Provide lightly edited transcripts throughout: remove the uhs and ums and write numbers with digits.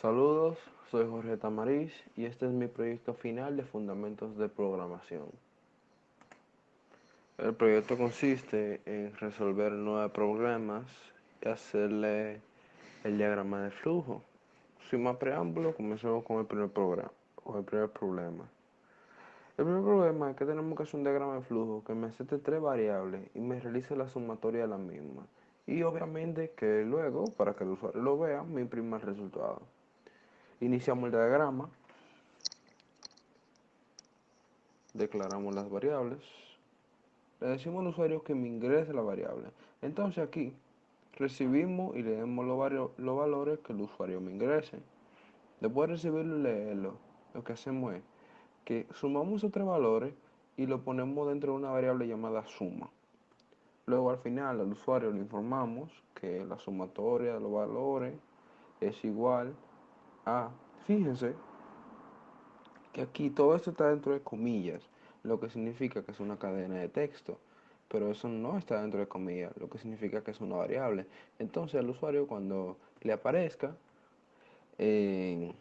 Saludos, soy Jorge Tamariz y este es mi proyecto final de Fundamentos de Programación. El proyecto consiste en resolver 9 problemas y hacerle el diagrama de flujo. Sin más preámbulo, comencemos con el primer problema. El primer problema es que tenemos que hacer un diagrama de flujo que me acepte 3 variables y me realice la sumatoria de la misma. Y obviamente que luego, para que el usuario lo vea, me imprima el resultado. Iniciamos el diagrama, declaramos las variables, le decimos al usuario que me ingrese la variable. Entonces aquí recibimos y leemos los valores que el usuario me ingrese. Después de recibirlo y leerlo, lo que hacemos es que sumamos esos 3 valores y lo ponemos dentro de una variable llamada suma. Luego al final al usuario le informamos que la sumatoria de los valores es igual a, fíjense que aquí todo esto está dentro de comillas, lo que significa que es una cadena de texto, pero eso no está dentro de comillas, lo que significa que es una variable. Entonces al usuario cuando le aparezca, eh,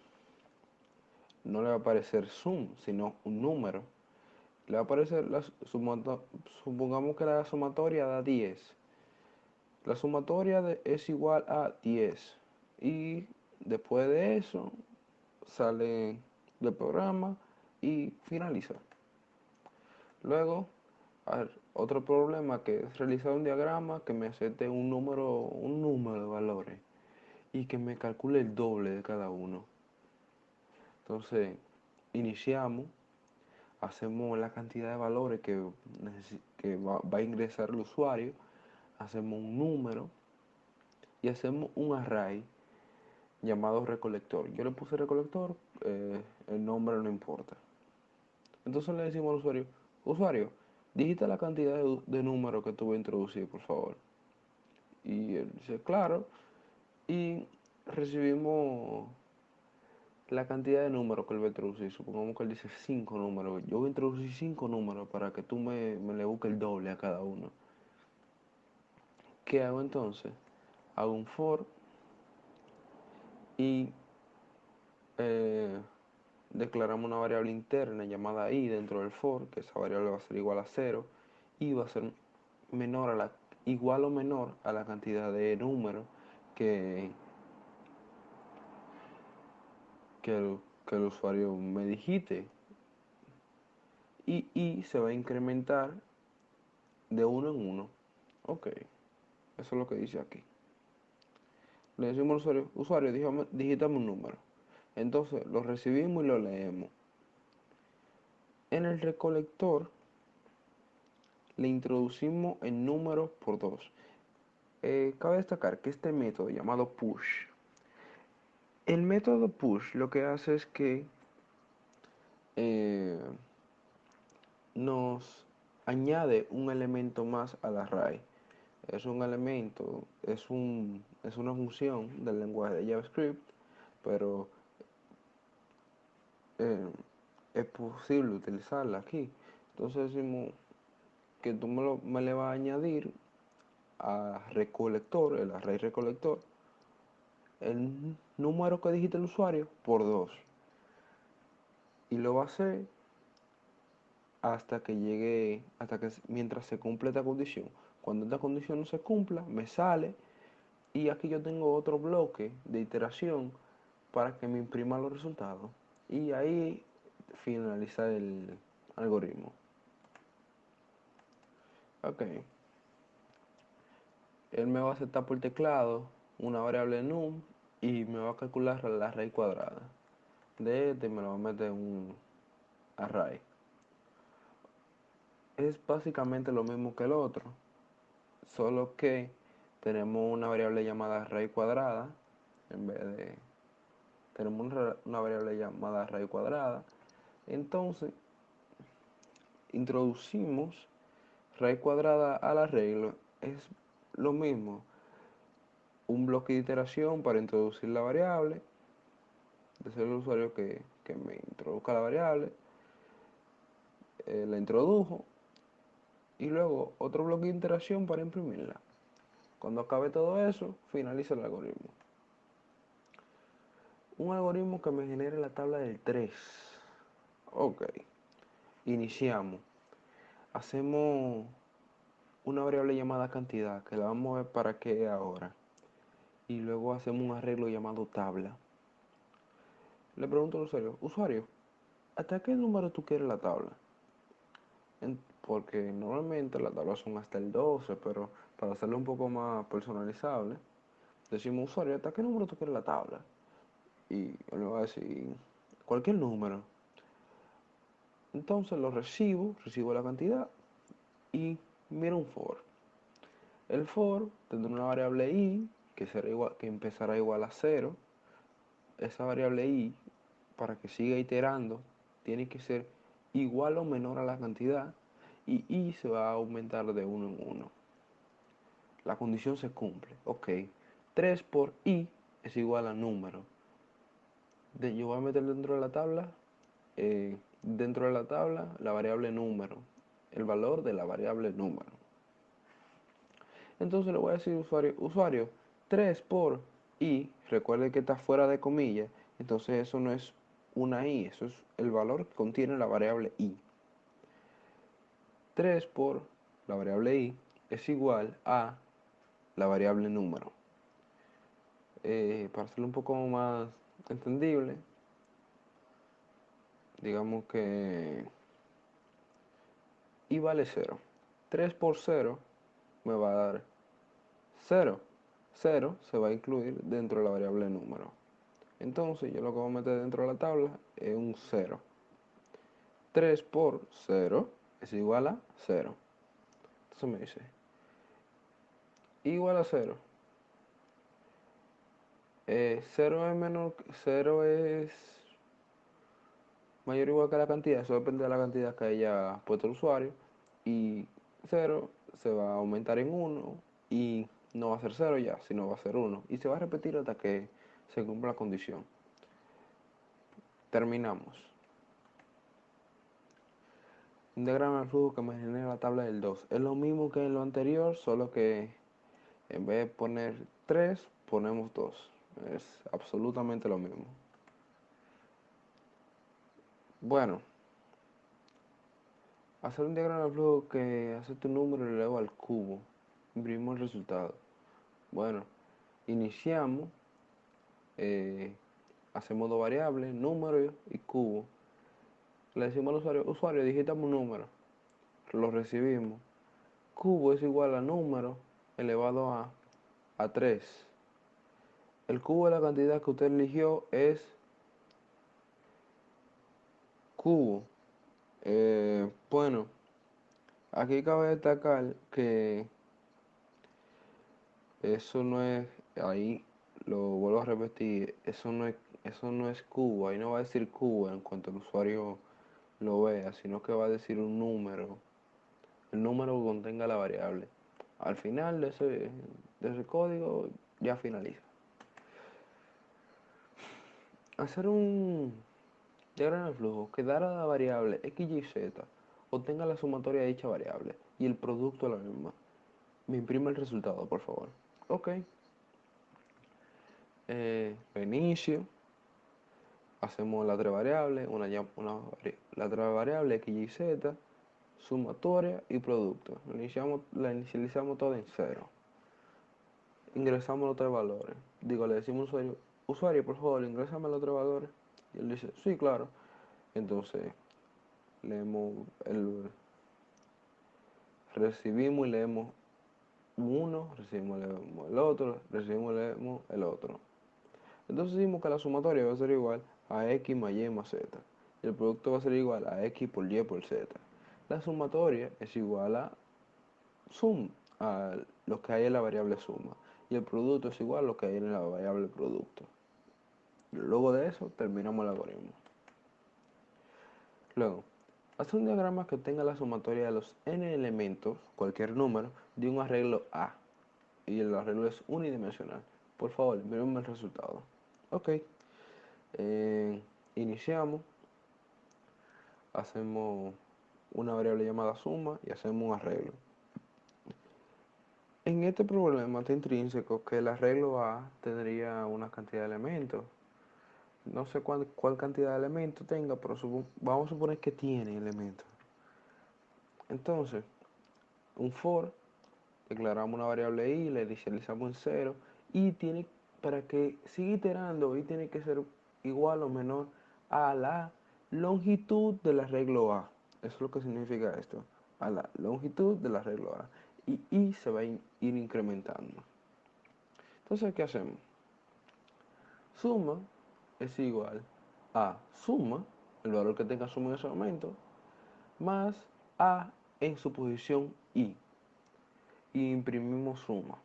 no le va a aparecer sum, sino un número. Le va a aparecer, supongamos que la sumatoria da 10. La sumatoria es igual a 10. Y después de eso sale del programa y finaliza. Luego, otro problema que es realizar un diagrama que me acepte un número de valores y que me calcule el doble de cada uno. Entonces, iniciamos, hacemos la cantidad de valores que va a ingresar el usuario, hacemos un número y hacemos un array llamado recolector. Yo le puse recolector, el nombre no importa. Entonces le decimos al usuario, digita la cantidad de números que tú vas a introducir, por favor. Y él dice, claro. Y recibimos la cantidad de números que él va a introducir. Supongamos que él dice 5 números. Yo voy a introducir 5 números para que tú me le busques el doble a cada uno. ¿Qué hago entonces? Hago un for y eh, declaramos una variable interna llamada i dentro del for, que esa variable va a ser igual a 0 y va a ser menor a igual o menor a la cantidad de números que, que el usuario me digite. Y se va a incrementar de uno en uno. Ok, eso es lo que dice aquí. Le decimos al usuario, digítame un número. Entonces lo recibimos y lo leemos. En el recolector le introducimos el número por 2. Cabe destacar que este método llamado push, el método push lo que hace es que eh, nos añade un elemento más al array. Es un elemento, es una función del lenguaje de JavaScript, pero eh, es posible utilizarla aquí. Entonces decimos que tú me le vas a añadir a recolector, el array recolector, el número que digita el usuario por 2. Y lo va a hacer mientras se cumple esta condición. Cuando esta condición no se cumpla, me sale y aquí yo tengo otro bloque de iteración para que me imprima los resultados. Y ahí finaliza el algoritmo. Ok. Él me va a aceptar por teclado una variable num y me va a calcular la raíz cuadrada. De este me lo va a meter en un array. Es básicamente lo mismo que el otro, solo que tenemos una variable llamada raíz cuadrada en vez de tenemos una variable llamada raíz cuadrada. Entonces introducimos raíz cuadrada al arreglo, es lo mismo, un bloque de iteración para introducir la variable, de ser el usuario que me introduzca la variable, la introdujo y luego otro bloque de iteración para imprimirla. Cuando acabe todo eso, finaliza el algoritmo. Un algoritmo que me genere la tabla del 3. Ok, iniciamos. Hacemos una variable llamada cantidad, que la vamos a ver para qué ahora. Y luego hacemos un arreglo llamado tabla. Le pregunto al usuario, ¿hasta qué número tú quieres la tabla? Porque normalmente las tablas son hasta el 12, pero para hacerlo un poco más personalizable, decimos, usuario, ¿hasta qué número tú quieres la tabla? Y él me va a decir cualquier número. Entonces lo recibo la cantidad y miro un for. El for tendrá una variable i que empezará igual a 0. Esa variable i, para que siga iterando, tiene que ser igual o menor a la cantidad y i se va a aumentar de 1 en 1. La condición se cumple. Ok, 3 por i es igual a número. Yo voy a meter dentro de la tabla la variable número, el valor de la variable número. Entonces le voy a decir usuario, 3 por i, recuerde que está fuera de comillas, entonces eso no es una i, eso es el valor que contiene la variable i. 3 por la variable i es igual a la variable número. Para hacerlo un poco más entendible, digamos que i vale 0. 3 por 0 me va a dar 0. 0 se va a incluir dentro de la variable número. Entonces yo lo que voy a meter dentro de la tabla es un 0. 3 por 0 es igual a 0. Entonces me dice, igual a 0. 0 es mayor o igual que la cantidad, eso depende de la cantidad que haya puesto el usuario. Y 0 se va a aumentar en 1 y no va a ser 0 ya, sino va a ser 1. Y se va a repetir hasta que se cumpla la condición. Terminamos. Un diagrama de flujo que me genera la tabla del 2. Es lo mismo que en lo anterior, solo que en vez de poner 3, ponemos 2. Es absolutamente lo mismo. Bueno, hacer un diagrama de flujo que hace tu número y lo elevo al cubo. Imprimimos el resultado. Bueno, iniciamos, eh, hacemos dos variables, número y cubo. Le decimos al usuario, digitamos un número. Lo recibimos. Cubo es igual a número elevado a 3. El cubo de la cantidad que usted eligió es cubo. Bueno, aquí cabe destacar que eso no es, ahí lo vuelvo a repetir, eso no es cubo, ahí no va a decir cubo en cuanto el usuario lo vea, sino que va a decir un número, el número que contenga la variable. Al final de ese código ya finaliza. Hacer un diagrama de flujo que dará la variable x, y, z obtenga la sumatoria de dicha variable y el producto de la misma. Me imprime el resultado, por favor. Ok. Reinicio. Hacemos la otra variable, la otra variable x, y, z, sumatoria y producto. La inicializamos todo en 0. Ingresamos los tres valores. Le decimos al usuario, por favor, ingresame los tres valores. Y él dice, sí, claro. Entonces, leemos recibimos y leemos uno, recibimos y leemos el otro, recibimos y leemos el otro. Entonces decimos que la sumatoria va a ser igual a x más y más z. Y el producto va a ser igual a x por y por z. La sumatoria es igual a sum, a lo que hay en la variable suma. Y el producto es igual a lo que hay en la variable producto. Luego de eso terminamos el algoritmo. Luego, hacer un diagrama que tenga la sumatoria de los n elementos, cualquier número, de un arreglo A. Y el arreglo es unidimensional. Por favor, miren el resultado. Ok. Iniciamos, hacemos una variable llamada suma y hacemos un arreglo. En este problema está intrínseco que el arreglo A tendría una cantidad de elementos. no sé cuál cantidad de elementos tenga, pero vamos a suponer que tiene elementos. Entonces, un for, declaramos una variable i, la inicializamos en 0 y tiene, para que siga iterando, y tiene que ser igual o menor a la longitud del arreglo A. Eso es lo que significa esto, a la longitud del arreglo A. Y i se va a ir incrementando. Entonces, ¿qué hacemos? Suma es igual a suma, el valor que tenga suma en ese momento, más a en su posición i. Y imprimimos suma.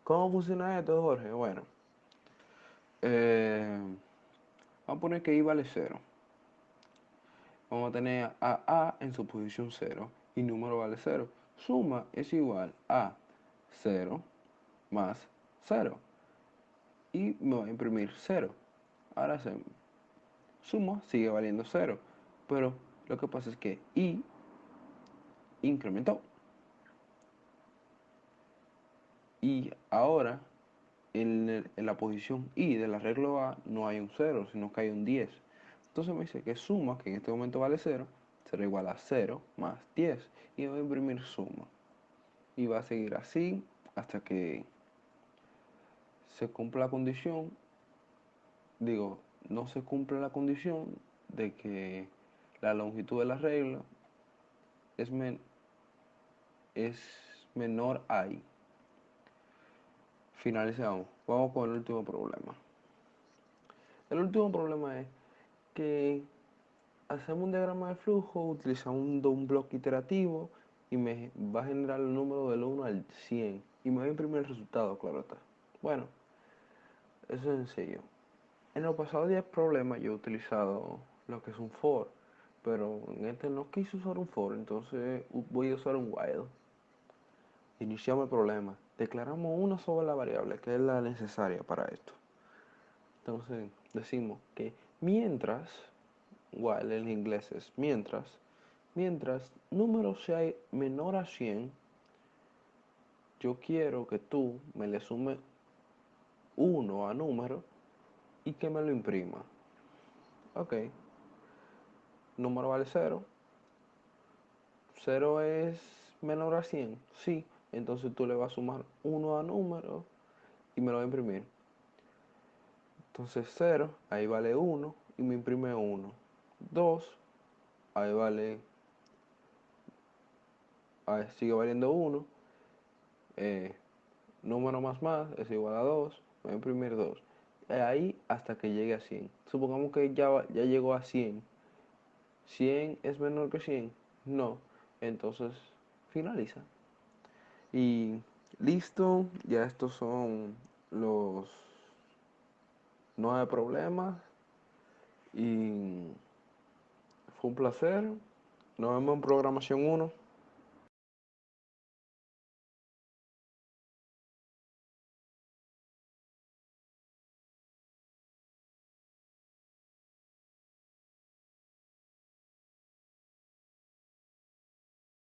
¿Cómo funciona esto, Jorge? Bueno, vamos a poner que i vale 0. Vamos a tener a A en su posición 0 y número vale 0. Suma es igual a 0 más 0 y me va a imprimir 0. Ahora hacemos suma, sigue valiendo 0, pero lo que pasa es que i incrementó. Y ahora en la posición i del arreglo A no hay un 0, sino que hay un 10. Entonces me dice que suma, que en este momento vale 0, será igual a 0 más 10. Y voy a imprimir suma. Y va a seguir así hasta que se cumpla la condición. Digo, no se cumple la condición de que la longitud de la regla es, es menor a i. Finalizamos. Vamos con el último problema. El último problema es que hacemos un diagrama de flujo utilizando un bloque iterativo y me va a generar el número del 1 al 100 y me va a imprimir el resultado, claro está. Bueno, eso es sencillo. En los pasados 10 problemas yo he utilizado lo que es un for, pero en este no quise usar un for, entonces voy a usar un while. Iniciamos el problema. Declaramos una sola variable, que es la necesaria para esto. Entonces decimos que mientras, while en inglés es mientras número sea menor a 100, yo quiero que tú me le sumes 1 a número y que me lo imprima. Ok, número vale 0. 0 es menor a 100, sí. Entonces tú le vas a sumar 1 a número y me lo va a imprimir. Entonces 0, ahí vale 1 y me imprime 1. 2, ahí vale, ahí sigue valiendo 1. Número más es igual a 2, me va a imprimir 2. Ahí hasta que llegue a 100. Supongamos que ya llegó a 100. ¿100 es menor que 100? No. Entonces finaliza. Y listo, ya estos son los 9 problemas. Y fue un placer. Nos vemos en programación 1.